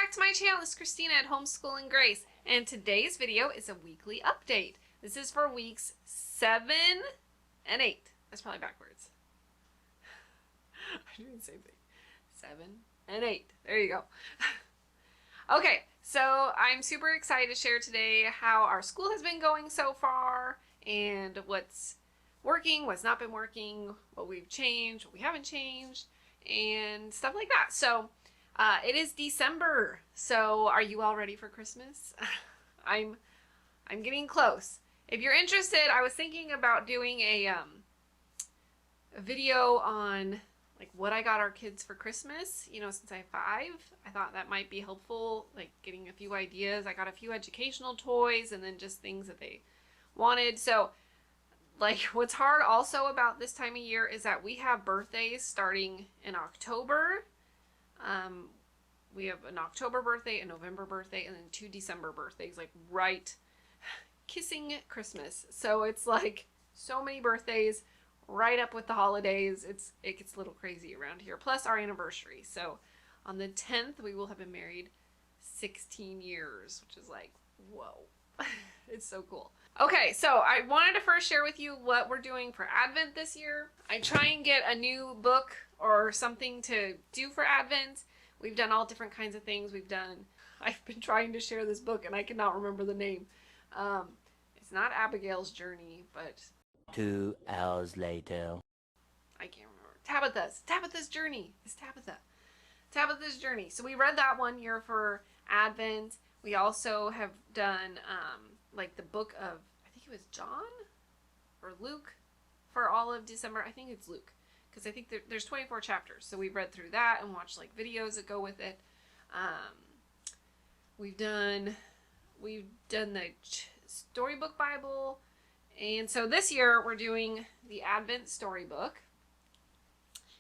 back to my channel. This is Christina at Homeschool and Grace, and today's video is a weekly update. This is for weeks 7 and 8. That's probably backwards. I didn't say thing. 7 and 8. There you go. Okay, so I'm super excited to share today how our school has been going so far and what's working, what's not been working, what we've changed, what we haven't changed, and stuff like that. So it is December, so are you all ready for Christmas? I'm getting close. If you're interested, I was thinking about doing a video on like what I got our kids for Christmas, you know, since I have 5. I thought that might be helpful, like getting a few ideas. I got a few educational toys and then just things that they wanted. So like what's hard also about this time of year is that we have birthdays starting in October. We have an October birthday, a November birthday, and then 2 December birthdays, like right kissing Christmas. So it's like so many birthdays right up with the holidays. It gets a little crazy around here. Plus our anniversary. So on the 10th, we will have been married 16 years, which is like, whoa. It's so cool. Okay, so I wanted to first share with you what we're doing for Advent this year. I try and get a new book or something to do for Advent. We've done all different kinds of things. I've been trying to share this book and I cannot remember the name. It's not Abigail's Journey, but 2 hours later. I can't remember. Tabitha's Journey. It's Tabitha's Journey. So we read that one year for Advent. We also have done like the book of, I think it was John or Luke for all of December. I think it's Luke, because I think there's 24 chapters. So we read through that and watched like videos that go with it. We've done the storybook Bible. And so this year we're doing the Advent storybook.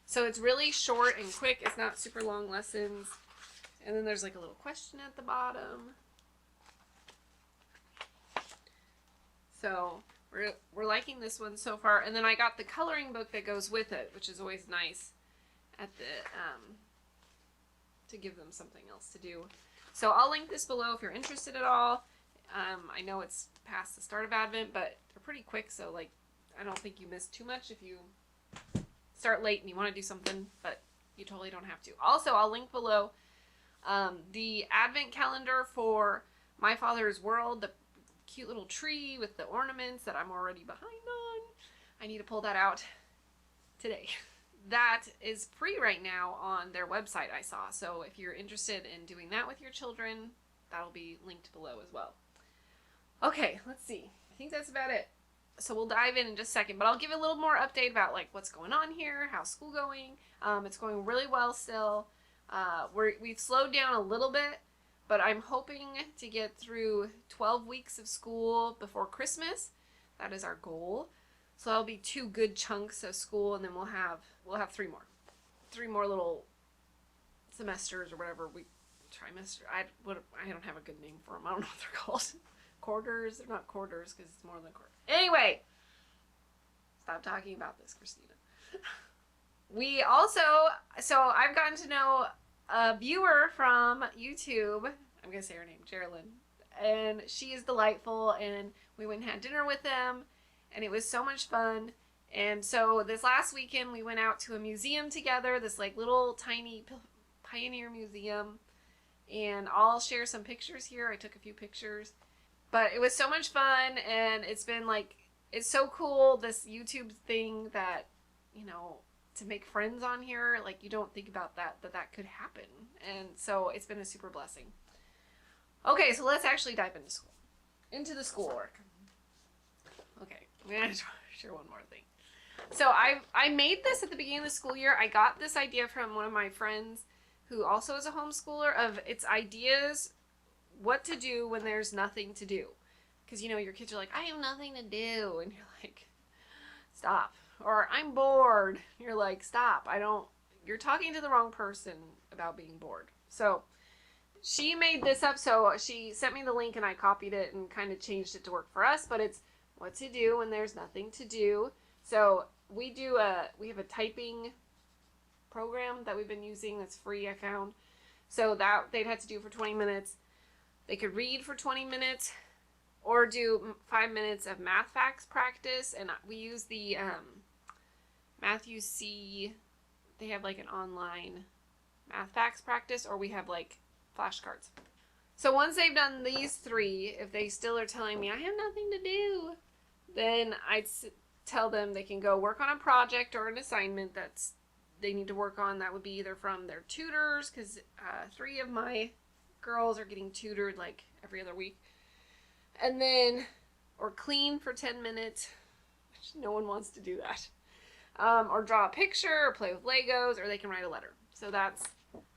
So it's really short and quick. It's not super long lessons. And then there's like a little question at the bottom. So we're liking this one so far. And then I got the coloring book that goes with it, which is always nice at the to give them something else to do. So I'll link this below if you're interested at all. I know it's past the start of Advent, but they're pretty quick, so like I don't think you miss too much if you start late and you want to do something, but you totally don't have to. Also, I'll link below the Advent calendar for My Father's World, the cute little tree with the ornaments that I'm already behind on. I need to pull that out today. That is free right now on their website, I saw. So if you're interested in doing that with your children, that'll be linked below as well. Okay, let's see. I think that's about it. So we'll dive in just a second, but I'll give a little more update about like what's going on here, how's school going. It's going really well still. We've slowed down a little bit, but I'm hoping to get through 12 weeks of school before Christmas. That is our goal. So that'll be 2 good chunks of school, and then we'll have 3 more. 3 more little semesters or whatever trimester. I don't have a good name for them. I don't know what they're called. Quarters? They're not quarters because it's more than a quarter. Anyway, stop talking about this, Christina. We also, so I've gotten to know a viewer from YouTube. I'm going to say her name, Geraldine. And she is delightful, and we went and had dinner with them, and it was so much fun. And so this last weekend we went out to a museum together, this like little tiny Pioneer museum, and I'll share some pictures here. I took a few pictures, but it was so much fun, and it's been like, it's so cool, this YouTube thing that, you know, to make friends on here, like you don't think about that could happen. And so it's been a super blessing. Okay, so let's actually dive into the schoolwork. Okay, I'm gonna share one more thing. So I made this at the beginning of the school year. I got this idea from one of my friends who also is a homeschooler, of its ideas what to do when there's nothing to do. Because, you know, your kids are like, I have nothing to do. And you're like, stop. Or I'm bored. You're like, stop. You're talking to the wrong person about being bored. So she made this up. So she sent me the link and I copied it and kind of changed it to work for us. But it's what to do when there's nothing to do. So we have a typing program that we've been using that's free, I found. So that they'd have to do for 20 minutes. They could read for 20 minutes or do 5 minutes of math facts practice. And we use the Matthew C. They have like an online math facts practice, or we have like flashcards. So once they've done these 3, if they still are telling me I have nothing to do, then I'd tell them they can go work on a project or an assignment that's they need to work on. That would be either from their tutors, because 3 of my girls are getting tutored like every other week, and then or clean for 10 minutes, which no one wants to do that, or draw a picture or play with Legos, or they can write a letter. So that's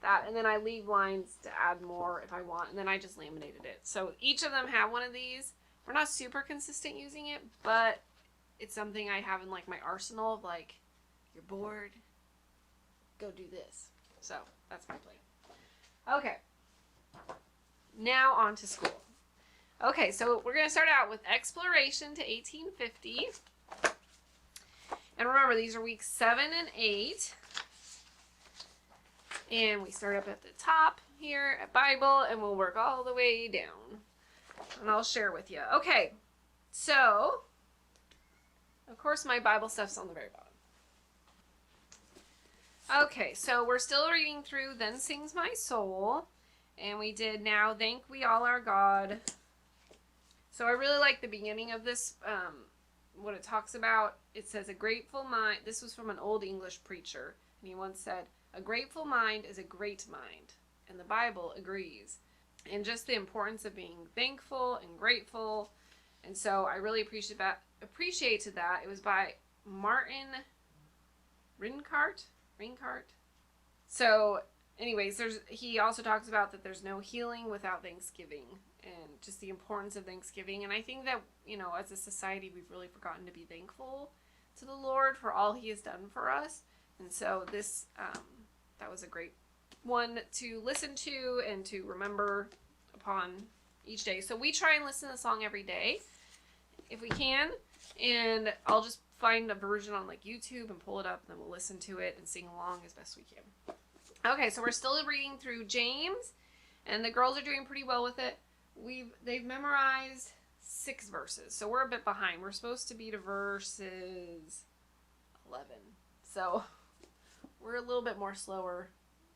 that, and then I leave lines to add more if I want, and then I just laminated it. So each of them have one of these. We're not super consistent using it, but it's something I have in like my arsenal of like, you're bored, go do this. So that's my plan. Okay, now on to school. Okay, so we're going to start out with Exploration to 1850. And remember, these are weeks 7 and 8. And we start up at the top here at Bible, and we'll work all the way down. And I'll share with you. Okay, so, of course, my Bible stuff's on the very bottom. Okay, so we're still reading through Then Sings My Soul. And we did Now Thank We All Our God. So I really like the beginning of this, what it talks about. It says, a grateful mind. This was from an old English preacher. And he once said, a grateful mind is a great mind. And the Bible agrees. And just the importance of being thankful and grateful. And so I really appreciated that. It was by Martin Rincart. So anyways, he also talks about that there's no healing without Thanksgiving, and just the importance of Thanksgiving. And I think that, as a society, we've really forgotten to be thankful to the Lord for all he has done for us. And so this, that was a great one to listen to and to remember upon each day. So we try and listen to the song every day if we can, and I'll just find a version on like YouTube and pull it up, and then we'll listen to it and sing along as best we can. Okay, so we're still reading through James, and the girls are doing pretty well with it. They've memorized 6 verses, so we're a bit behind. We're supposed to be to verses 11, so we're a little bit more slower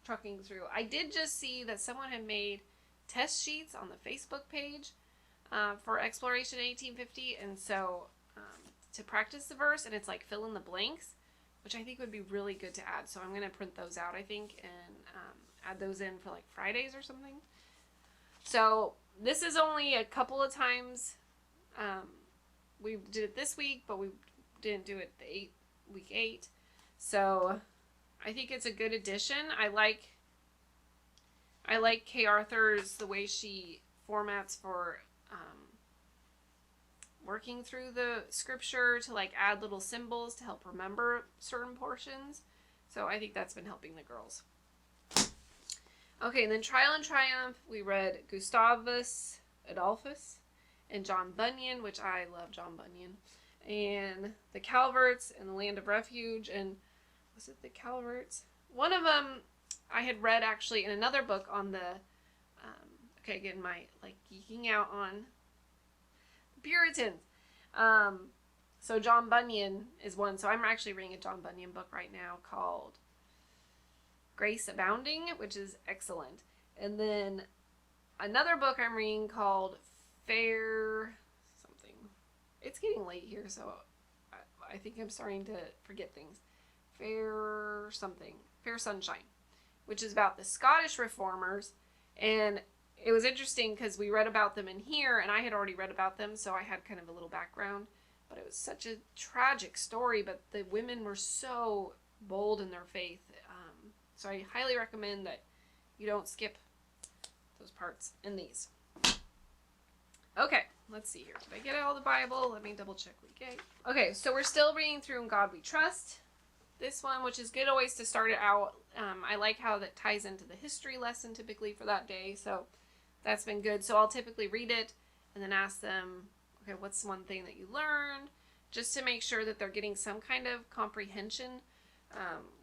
trucking through. I did just see that someone had made test sheets on the Facebook page for Exploration 1850, and so to practice the verse, and it's like fill in the blanks, which I think would be really good to add. So I'm going to print those out, I think, and add those in for like Fridays or something. So this is only a couple of times. We did it this week, but we didn't do it week 8. So I think it's a good addition. I like Kay Arthur's, the way she formats for working through the scripture to like add little symbols to help remember certain portions. So I think that's been helping the girls. Okay, and then Trial and Triumph, we read Gustavus Adolphus and John Bunyan, which I love John Bunyan, and the Calverts and the Land of Refuge, and was it the Calverts? One of them I had read actually in another book on the, okay, again, my like geeking out on Puritans. So John Bunyan is one. So I'm actually reading a John Bunyan book right now called Grace Abounding, which is excellent. And then another book I'm reading called Fair something. It's getting late here, so I think I'm starting to forget things. Fair something. Fair Sunshine, which is about the Scottish reformers. And it was interesting because we read about them in here, and I had already read about them, so I had kind of a little background. But it was such a tragic story, but the women were so bold in their faith. So I highly recommend that you don't skip those parts in these. Okay, let's see here. Did I get all the Bible? Let me double check week 8. Okay, so we're still reading through In God We Trust. This one, which is good always to start it out. I like how that ties into the history lesson typically for that day, so that's been good. So I'll typically read it and then ask them, okay, what's one thing that you learned? Just to make sure that they're getting some kind of comprehension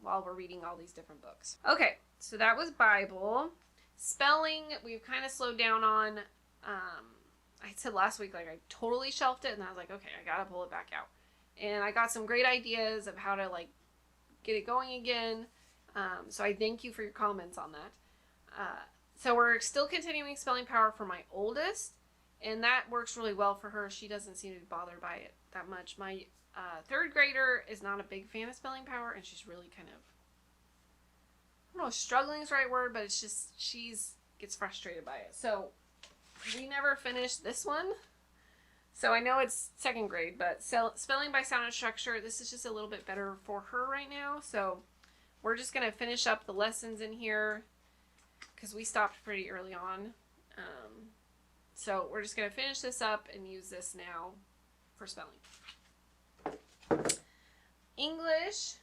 while we're reading all these different books. Okay, so that was Bible. Spelling, we've kind of slowed down on. I said last week, like, I totally shelved it, and I was like, okay, I gotta pull it back out. And I got some great ideas of how to, like, get it going again. So I thank you for your comments on that. So we're still continuing spelling power for my oldest, and that works really well for her. She doesn't seem to be bothered by it that much. My third grader is not a big fan of spelling power, and she's really kind of, I don't know if struggling is the right word, but it's just, gets frustrated by it. So we never finished this one. So I know it's second grade, but spelling by sound and structure, this is just a little bit better for her right now. So we're just going to finish up the lessons in here because we stopped pretty early on. So we're just going to finish this up and use this now for spelling. English.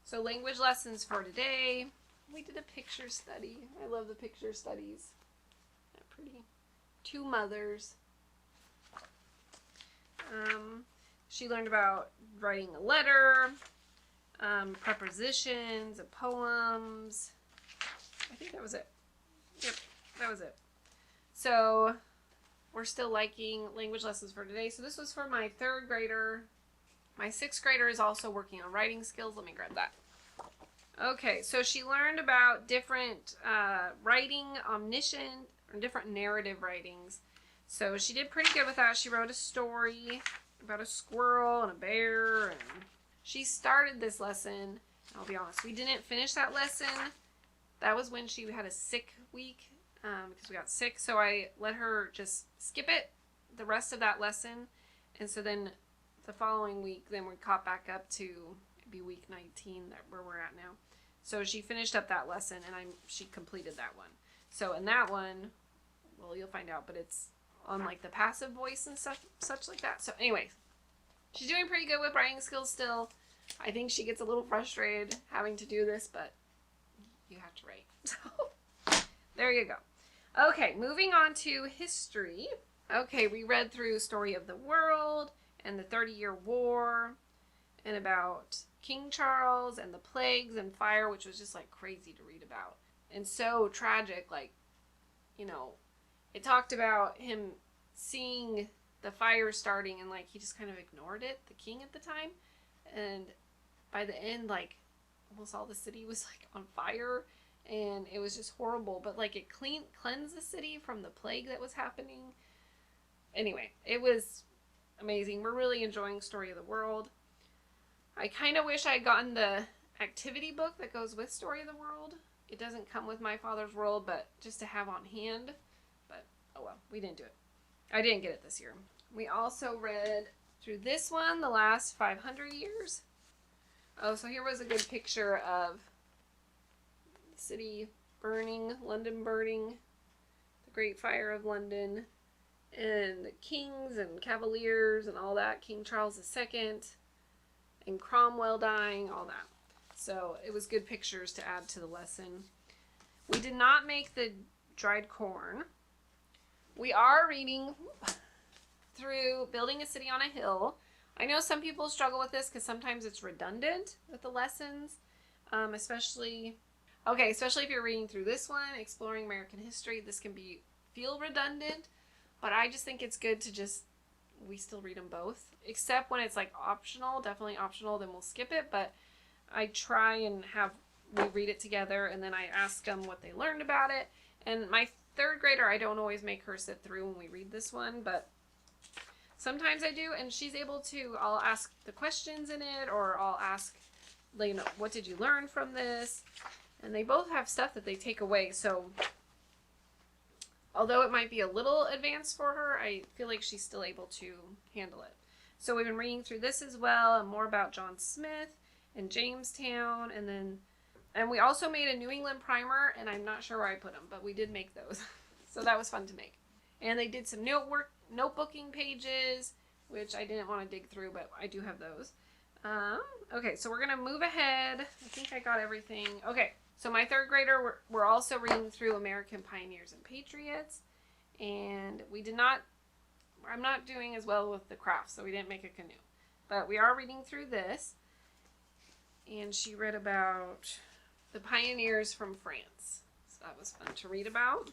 So language lessons for today. We did a picture study. I love the picture studies. They're pretty. Two mothers. She learned about writing a letter, prepositions, poems. I think that was it. Yep, that was it. So we're still liking language lessons for today. So this was for my third grader. My sixth grader is also working on writing skills. Let me grab that. Okay, so she learned about different writing, omniscient, or different narrative writings. So she did pretty good with that. She wrote a story about a squirrel and a bear. And she started this lesson. I'll be honest, we didn't finish that lesson. That was when she had a sick week because we got sick. So I let her just skip it, the rest of that lesson. And so then the following week, then we caught back up to be week 19, where we're at now. So she finished up that lesson, and she completed that one. So in that one, well, you'll find out, but it's on like the passive voice and stuff, such like that. So anyway, she's doing pretty good with writing skills still. I think she gets a little frustrated having to do this, but you have to write. So there you go. Okay, moving on to history. Okay, we read through Story of the World and the 30-Year War and about King Charles and the plagues and fire, which was just like crazy to read about. And so tragic, like, you know, it talked about him seeing the fire starting and like he just kind of ignored it, the king at the time. And by the end, like almost all the city was like on fire and it was just horrible. But like it cleansed the city from the plague that was happening. Anyway, it was amazing. We're really enjoying Story of the World. I kind of wish I had gotten the activity book that goes with Story of the World. It doesn't come with My Father's World, but just to have on hand. But, oh well, we didn't do it. I didn't get it this year. We also read through this one, The Last 500 Years. Oh, so here was a good picture of the city burning, London burning, the Great Fire of London, and the kings and cavaliers and all that, King Charles II, and Cromwell dying, all that. So it was good pictures to add to the lesson. We did not make the dried corn. We are reading through Building a City on a Hill. I know some people struggle with this because sometimes it's redundant with the lessons, especially if you're reading through this one, Exploring American History. This can feel redundant, but I just think it's good to we still read them both, except when it's like optional, definitely optional, then we'll skip it. But I try and we read it together, and then I ask them what they learned about it. And my third grader, I don't always make her sit through when we read this one, but sometimes I do, and she's able to. I'll ask the questions in it, or I'll ask, you know, what did you learn from this? And they both have stuff that they take away, so although it might be a little advanced for her, I feel like she's still able to handle it. So we've been reading through this as well, and more about John Smith and Jamestown, and we also made a New England primer, and I'm not sure where I put them, but we did make those. So that was fun to make. And they did some notebooking pages, which I didn't want to dig through, but I do have those. Okay, so we're going to move ahead. I think I got everything. Okay, so my third grader, we're also reading through American Pioneers and Patriots, and I'm not doing as well with the crafts, so we didn't make a canoe. But we are reading through this, and she read about the pioneers from France. So that was fun to read about.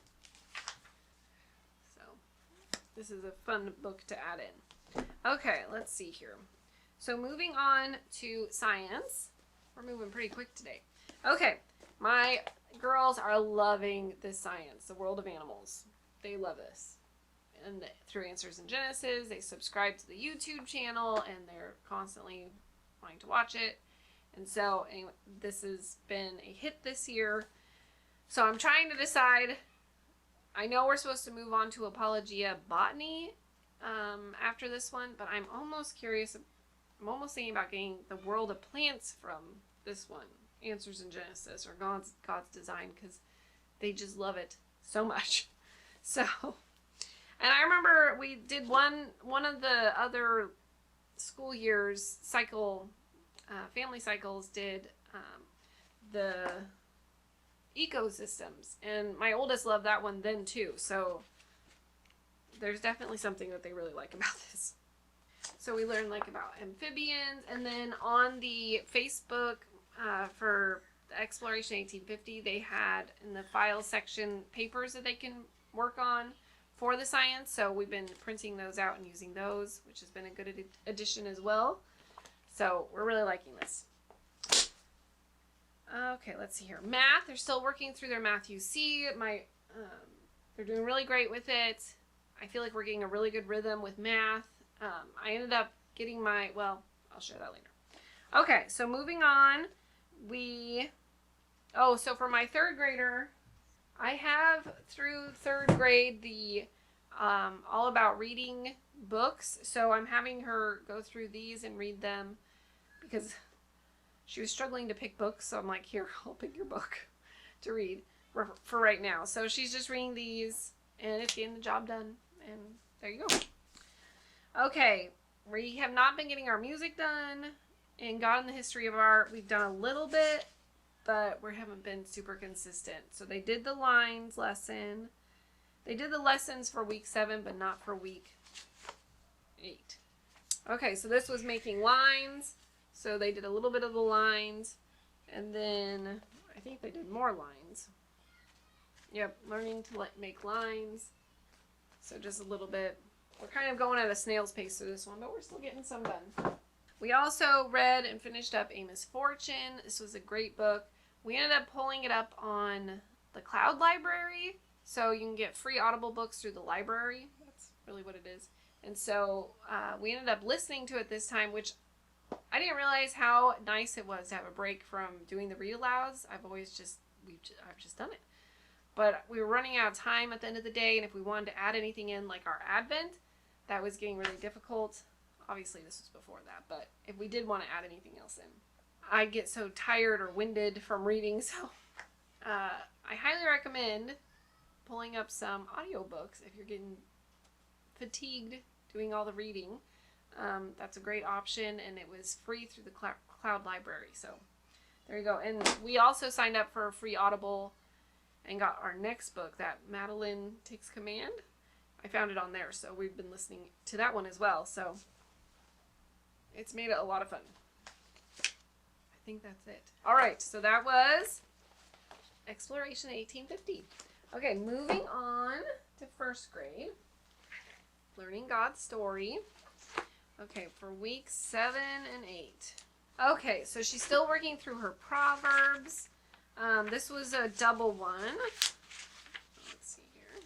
So this is a fun book to add in. Okay, let's see here. So moving on to science. We're moving pretty quick today. Okay, my girls are loving this science, the world of animals. They love this. And through Answers in Genesis, they subscribe to the YouTube channel and they're constantly wanting to watch it. And so anyway, this has been a hit this year. So I'm trying to decide. I know we're supposed to move on to Apologia Botany after this one, but I'm almost curious. I'm almost thinking about getting the World of Plants from this one, Answers in Genesis, or God's Design, because they just love it so much. So, and I remember we did one of the other school years cycle, family cycles did the ecosystems, and my oldest loved that one then too. So there's definitely something that they really like about this. So we learned like about amphibians, and then on the Facebook for Exploration 1850, they had in the files section papers that they can work on for the science. So we've been printing those out and using those, which has been a good addition as well. So we're really liking this. Okay, let's see here. Math, they're still working through their Math UC. They're doing really great with it. I feel like we're getting a really good rhythm with math. I ended up getting well, I'll share that later. Okay, so moving on, so for my third grader, I have through third grade the All About Reading books. So I'm having her go through these and read them because she was struggling to pick books. So I'm like, here, I'll pick your book to read for right now. So she's just reading these and it's getting the job done. And there you go. Okay, we have not been getting our music done. In God and the History of Art, we've done a little bit, but we haven't been super consistent. So they did the lines lesson. They did the lessons for week 7, but not for week 8. Okay, so this was making lines. So they did a little bit of the lines, and then I think they did more lines. Yep, learning to make lines. So just a little bit. We're kind of going at a snail's pace through this one, but we're still getting some done. We also read and finished up A Misfortune. This was a great book. We ended up pulling it up on the Cloud Library, so you can get free Audible books through the library. That's really what it is. And so we ended up listening to it this time, which I didn't realize how nice it was to have a break from doing the read alouds. I've just done it. But we were running out of time at the end of the day, and if we wanted to add anything in, like our Advent, that was getting really difficult. Obviously, this was before that, but if we did want to add anything else in, I get so tired or winded from reading, so I highly recommend pulling up some audiobooks if you're getting fatigued doing all the reading. That's a great option, and it was free through the Cloud Library, so there you go. And we also signed up for a free Audible and got our next book, that Madeline Takes Command. I found it on there, so we've been listening to that one as well, so it's made it a lot of fun. I think that's it. All right, so that was Exploration 1850. Okay, moving on to first grade. Learning God's Story. Okay, for weeks 7 and 8. Okay, so she's still working through her Proverbs. This was a double one. Let's see here.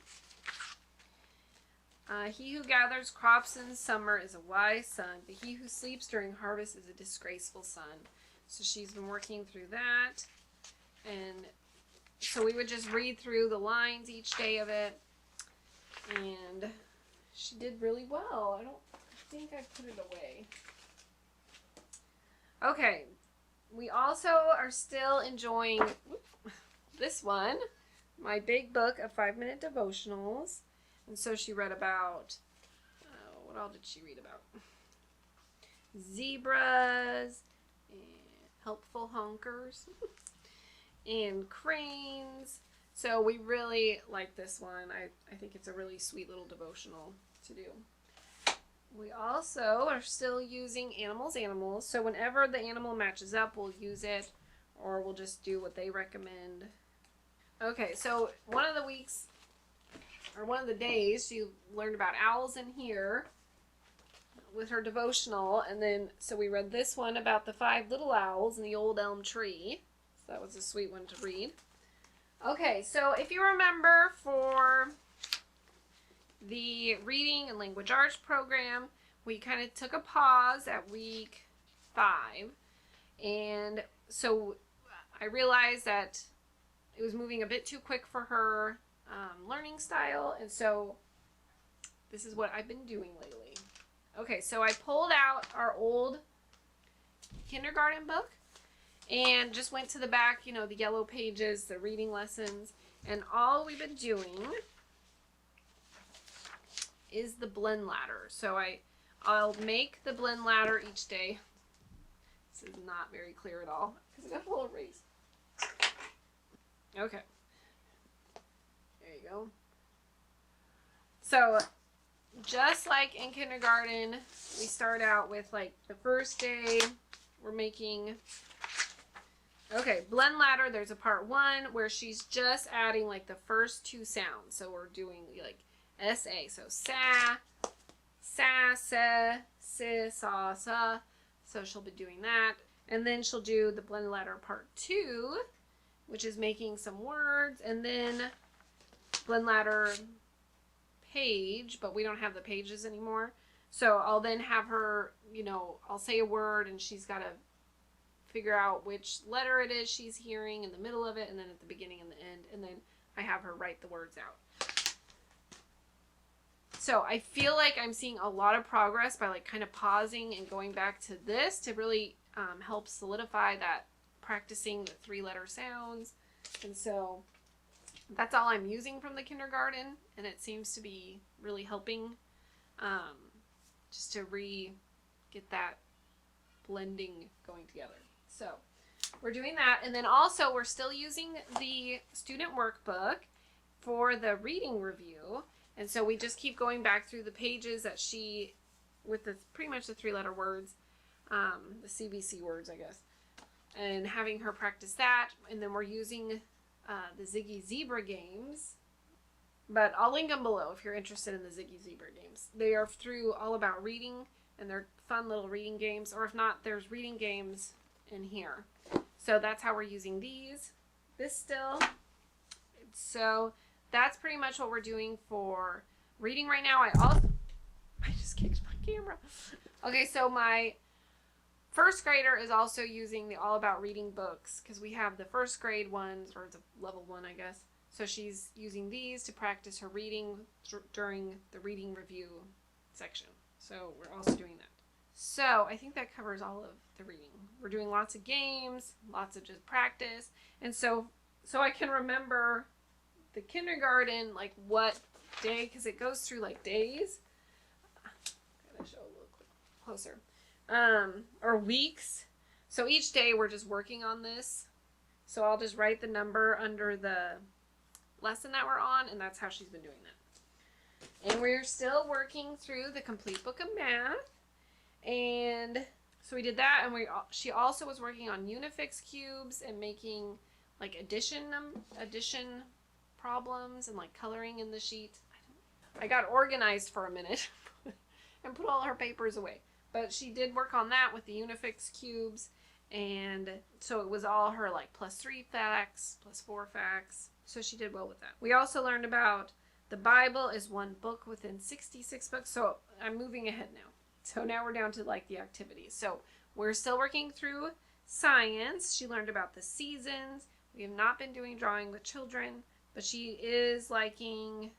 He who gathers crops in summer is a wise son, but he who sleeps during harvest is a disgraceful son. So she's been working through that. And so we would just read through the lines each day of it. And she did really well. I don't think I put it away. Okay. We also are still enjoying this one, my big book of 5-minute devotionals. And so she read about, what all did she read about? Zebras, and helpful honkers, and cranes. So we really like this one. I think it's a really sweet little devotional to do. We also are still using animals. So whenever the animal matches up, we'll use it, or we'll just do what they recommend. Okay, so one of the weeks, or one of the days, she learned about owls in here with her devotional, and then, so we read this one about the 5 little owls in the old elm tree. So that was a sweet one to read. Okay, so if you remember for the reading and language arts program, we kind of took a pause at week 5, and so I realized that it was moving a bit too quick for her learning style, and so this is what I've been doing lately. Okay, so I pulled out our old kindergarten book and just went to the back, you know, the yellow pages, the reading lessons, and all we've been doing is the blend ladder. So I'll make the blend ladder each day. This is not very clear at all because I got a little erase. Okay. There you go. So, just like in kindergarten, we start out with like the first day, we're making, okay, blend ladder, there's a part 1 where she's just adding like the first 2 sounds. So we're doing like S-A, so sa, si, sa, sa. So she'll be doing that. And then she'll do the blend ladder part 2, which is making some words, and then blend ladder page, but we don't have the pages anymore. So I'll then have her, you know, I'll say a word and she's got to figure out which letter it is she's hearing in the middle of it, and then at the beginning and the end, and then I have her write the words out. So I feel like I'm seeing a lot of progress by like kind of pausing and going back to this to really help solidify that practicing the 3-letter sounds. And so that's all I'm using from the kindergarten, and it seems to be really helping just to get that blending going together. So we're doing that, and then also we're still using the student workbook for the reading review, and so we just keep going back through the pages that she, with the pretty much the 3-letter words, the CBC words, I guess, and having her practice that, and then we're using the Ziggy Zebra games, but I'll link them below if you're interested in the Ziggy Zebra games. They are through All About Reading, and they're fun little reading games, or if not, there's reading games in here. So that's how we're using this still. So that's pretty much what we're doing for reading right now. I just kicked my camera. Okay, so my first grader is also using the All About Reading books because we have the first grade ones, or it's a level 1, I guess. So she's using these to practice her reading during the reading review section. So we're also doing that. So I think that covers all of the reading. We're doing lots of games, lots of just practice. And so I can remember the kindergarten, like what day, because it goes through like days. Gotta show a little closer. Or weeks. So each day we're just working on this. So I'll just write the number under the lesson that we're on, and that's how she's been doing that. And we're still working through the complete book of math. And so we did that, and she also was working on Unifix cubes and making like addition problems and like coloring in the sheet. I got organized for a minute and put all her papers away. But she did work on that with the Unifix cubes, and so it was all her like +3 facts, +4 facts. So she did well with that. We also learned about the Bible is one book within 66 books. So I'm moving ahead now. So now we're down to like the activities. So we're still working through science. She learned about the seasons. We have not been doing drawing with children, but she is liking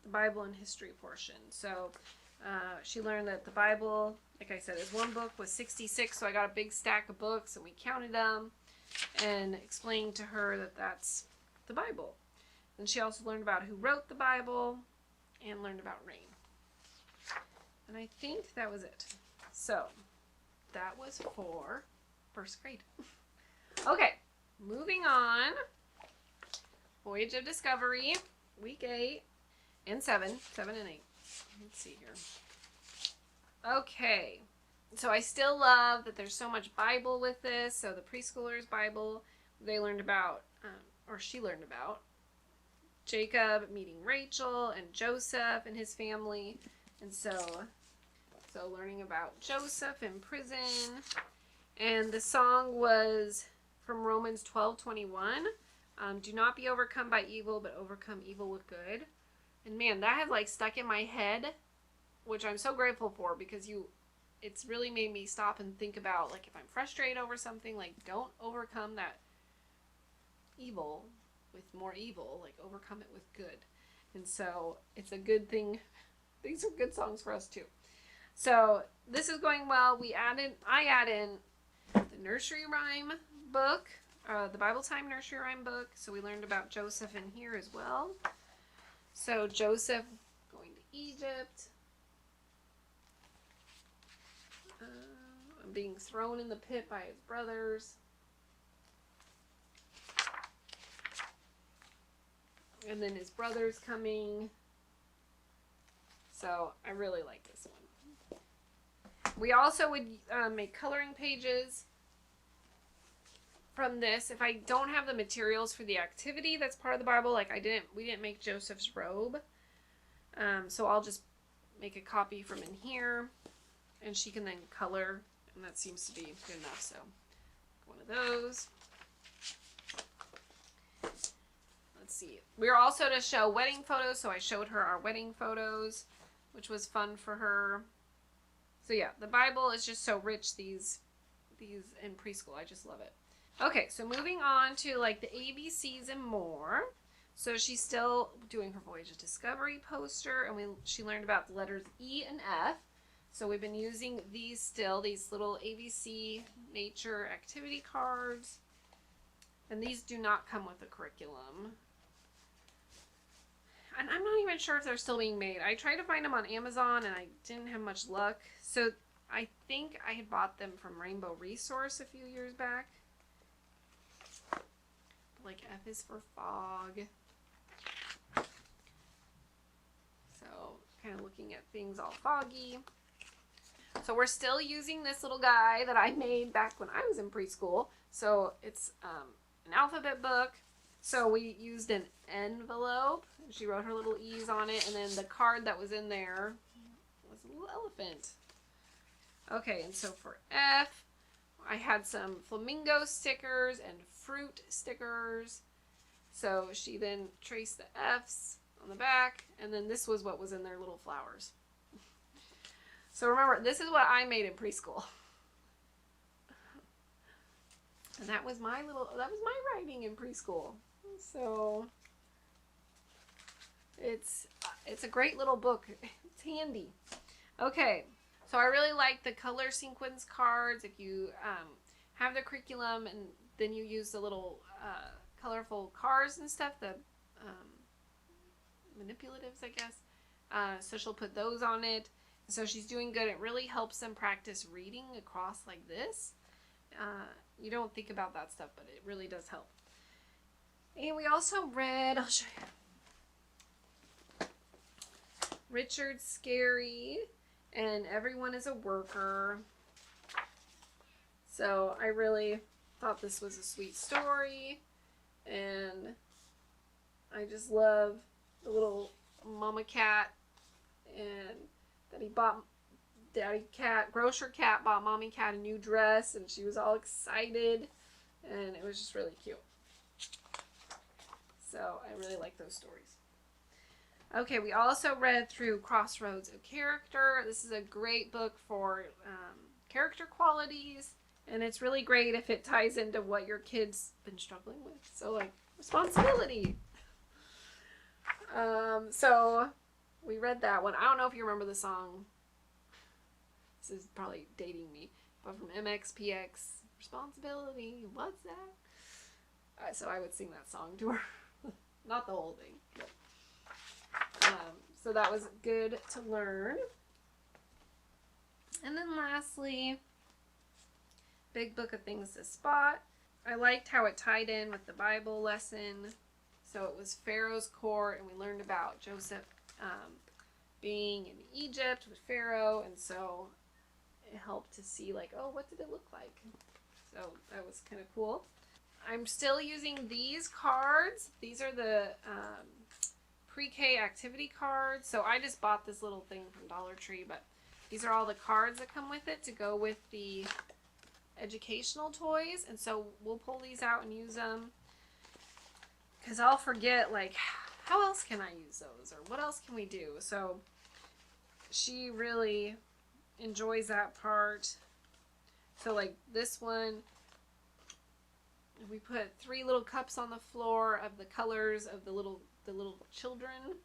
the Bible and history portion. So she learned that the Bible, like I said, is one book with 66. So I got a big stack of books and we counted them and explained to her that that's the Bible. And she also learned about who wrote the Bible and learned about rain. And I think that was it. So that was for first grade. Okay, moving on. Voyage of Discovery, week 8 and 7 and 8. Let's see here. Okay, so I still love that there's so much Bible with this. So the preschoolers' Bible, they learned about, or she learned about Jacob meeting Rachel and Joseph and his family. And so learning about Joseph in prison. And the song was from Romans 12:21. Do not be overcome by evil, but overcome evil with good. And man, that has like stuck in my head, which I'm so grateful for, because it's really made me stop and think about, like, if I'm frustrated over something, like, don't overcome that evil with more evil, like, overcome it with good. And so it's a good thing. These are good songs for us too. So this is going well. I add in the nursery rhyme book, the Bible Time nursery rhyme book. So we learned about Joseph in here as well. So Joseph going to Egypt, being thrown in the pit by his brothers, and then his brothers coming. So I really like this one. We also would make coloring pages from this. If I don't have the materials for the activity that's part of the Bible, like we didn't make Joseph's robe, so I'll just make a copy from in here, and she can then color, and that seems to be good enough. So one of those. Let's see. We were also to show wedding photos, so I showed her our wedding photos, which was fun for her. So yeah, the Bible is just so rich, these in preschool. I just love it. Okay, so moving on to like the ABCs and more. So she's still doing her Voyage of Discovery poster, and she learned about the letters E and F. So we've been using these little ABC nature activity cards. And these do not come with a curriculum. And I'm not even sure if they're still being made. I tried to find them on Amazon and I didn't have much luck. So I think I had bought them from Rainbow Resource a few years back. Like F is for fog. So kind of looking at things all foggy. So we're still using this little guy that I made back when I was in preschool. So it's an alphabet book. So we used an envelope. She wrote her little E's on it, and then the card that was in there was a little elephant. Okay, and so for F, I had some flamingo stickers and fruit stickers. So she then traced the F's on the back, and then this was what was in their little flowers. So remember, this is what I made in preschool. And that was my writing in preschool. So it's a great little book. It's handy. Okay, so I really like the color sequence cards. If you have the curriculum and then you use the little colorful cars and stuff, the manipulatives, I guess. So she'll put those on it. So she's doing good. It really helps them practice reading across like this. You don't think about that stuff, but it really does help. And we also read, I'll show you, Richard Scarry and Everyone is a Worker. So I really thought this was a sweet story, and I just love the little mama cat, and that he bought grocer cat bought mommy cat a new dress, and she was all excited, and it was just really cute. So I really like those stories. Okay, we also read through Crossroads of Character. This is a great book for character qualities, and it's really great if it ties into what your kid's been struggling with. So like responsibility. So we read that one. I don't know if you remember the song. This is probably dating me, but from MXPX, responsibility, what's that? So I would sing that song to her. Not the whole thing. But, so that was good to learn. And then lastly, Big Book of Things to Spot. I liked how it tied in with the Bible lesson. So it was Pharaoh's court, and we learned about Joseph being in Egypt with Pharaoh, and so it helped to see like, oh, what did it look like? So that was kind of cool. I'm still using these cards. These are the pre-K activity cards. So I just bought this little thing from Dollar Tree, but these are all the cards that come with it to go with the educational toys. And so we'll pull these out and use them, because I'll forget, like, how else can I use those, or what else can we do? So she really enjoys that part. So like this one, we put 3 little cups on the floor of the colors of the little children,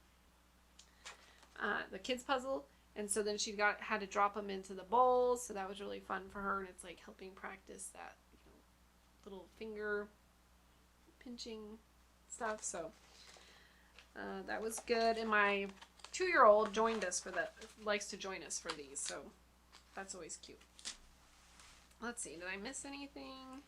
the kids puzzle, and so then she had to drop them into the bowls. So that was really fun for her, and it's like helping practice that, you know, little finger pinching stuff. So that was good, and my 2-year-old joined us for that. Likes to join us for these, so that's always cute. Let's see, did I miss anything?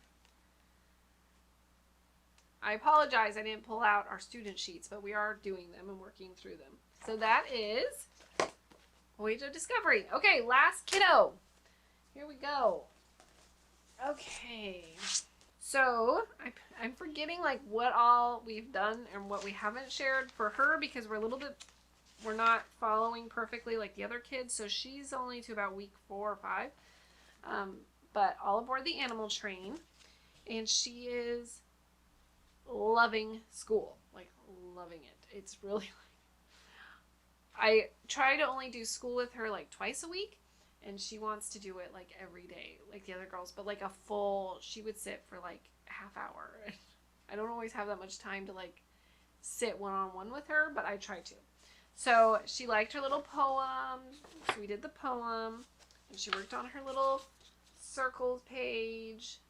I apologize I didn't pull out our student sheets, but we are doing them and working through them. So that is Voyage of Discovery. Okay, last kiddo. Here we go. Okay. So I'm forgetting like what all we've done and what we haven't shared for her, because we're not following perfectly like the other kids. So she's only to about week 4 or 5. But all aboard the animal train, and she is loving school, like loving it. It's really, I try to only do school with her like twice a week, and she wants to do it like every day like the other girls, but like a full, she would sit for like a half hour. I don't always have that much time to like sit one-on-one with her, but I try to. So she liked her little poem, so we did the poem, and she worked on her little circles page.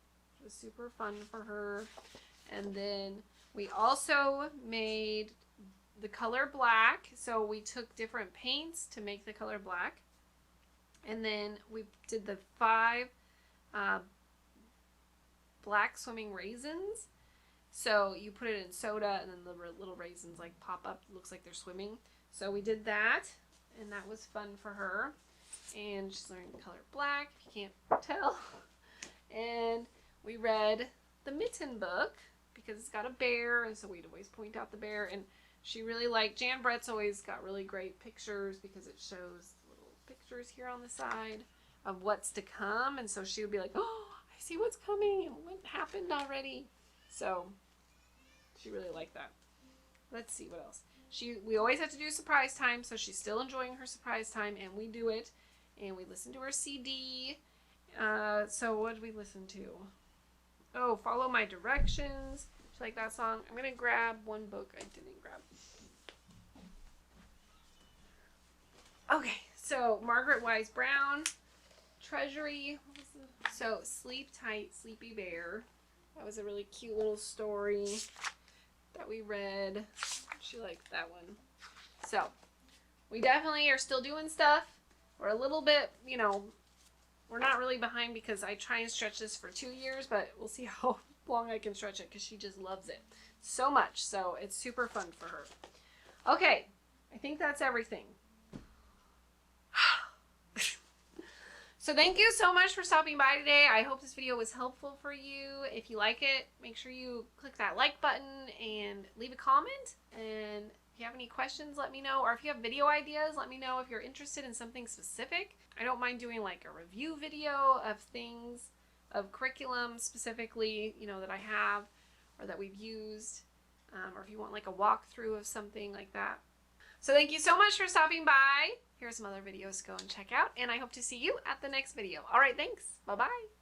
It was super fun for her. And then we also made the color black. So we took different paints to make the color black. And then we did the 5 black swimming raisins. So you put it in soda, and then the little raisins like pop up. It looks like they're swimming. So we did that, and that was fun for her. And she's learning the color black, if you can't tell. And we read the Mitten book, because it's got a bear, and so we'd always point out the bear. And she really liked, Jan Brett's always got really great pictures, because it shows little pictures here on the side of what's to come. And so she would be like, oh, I see what's coming, and what happened already. So she really liked that. Let's see what else. We always have to do surprise time, so she's still enjoying her surprise time, and we do it. And we listen to her CD. So what did we listen to? Oh, Follow My Directions. She liked that song. I'm going to grab one book I didn't grab. Okay, so Margaret Wise Brown, Treasury. So Sleep Tight, Sleepy Bear. That was a really cute little story that we read. She liked that one. So we definitely are still doing stuff. We're a little bit, you know, we're not really behind, because I try and stretch this for 2 years, but we'll see how long I can stretch it, because she just loves it so much. So it's super fun for her. Okay, I think that's everything. So thank you so much for stopping by today. I hope this video was helpful for you. If you like it, make sure you click that like button and leave a comment. And if you have any questions, let me know. Or if you have video ideas, let me know if you're interested in something specific. I don't mind doing like a review video of things, of curriculum specifically, you know, that I have or that we've used. Or if you want like a walkthrough of something like that. So thank you so much for stopping by. Here are some other videos to go and check out. And I hope to see you at the next video. All right, thanks. Bye-bye.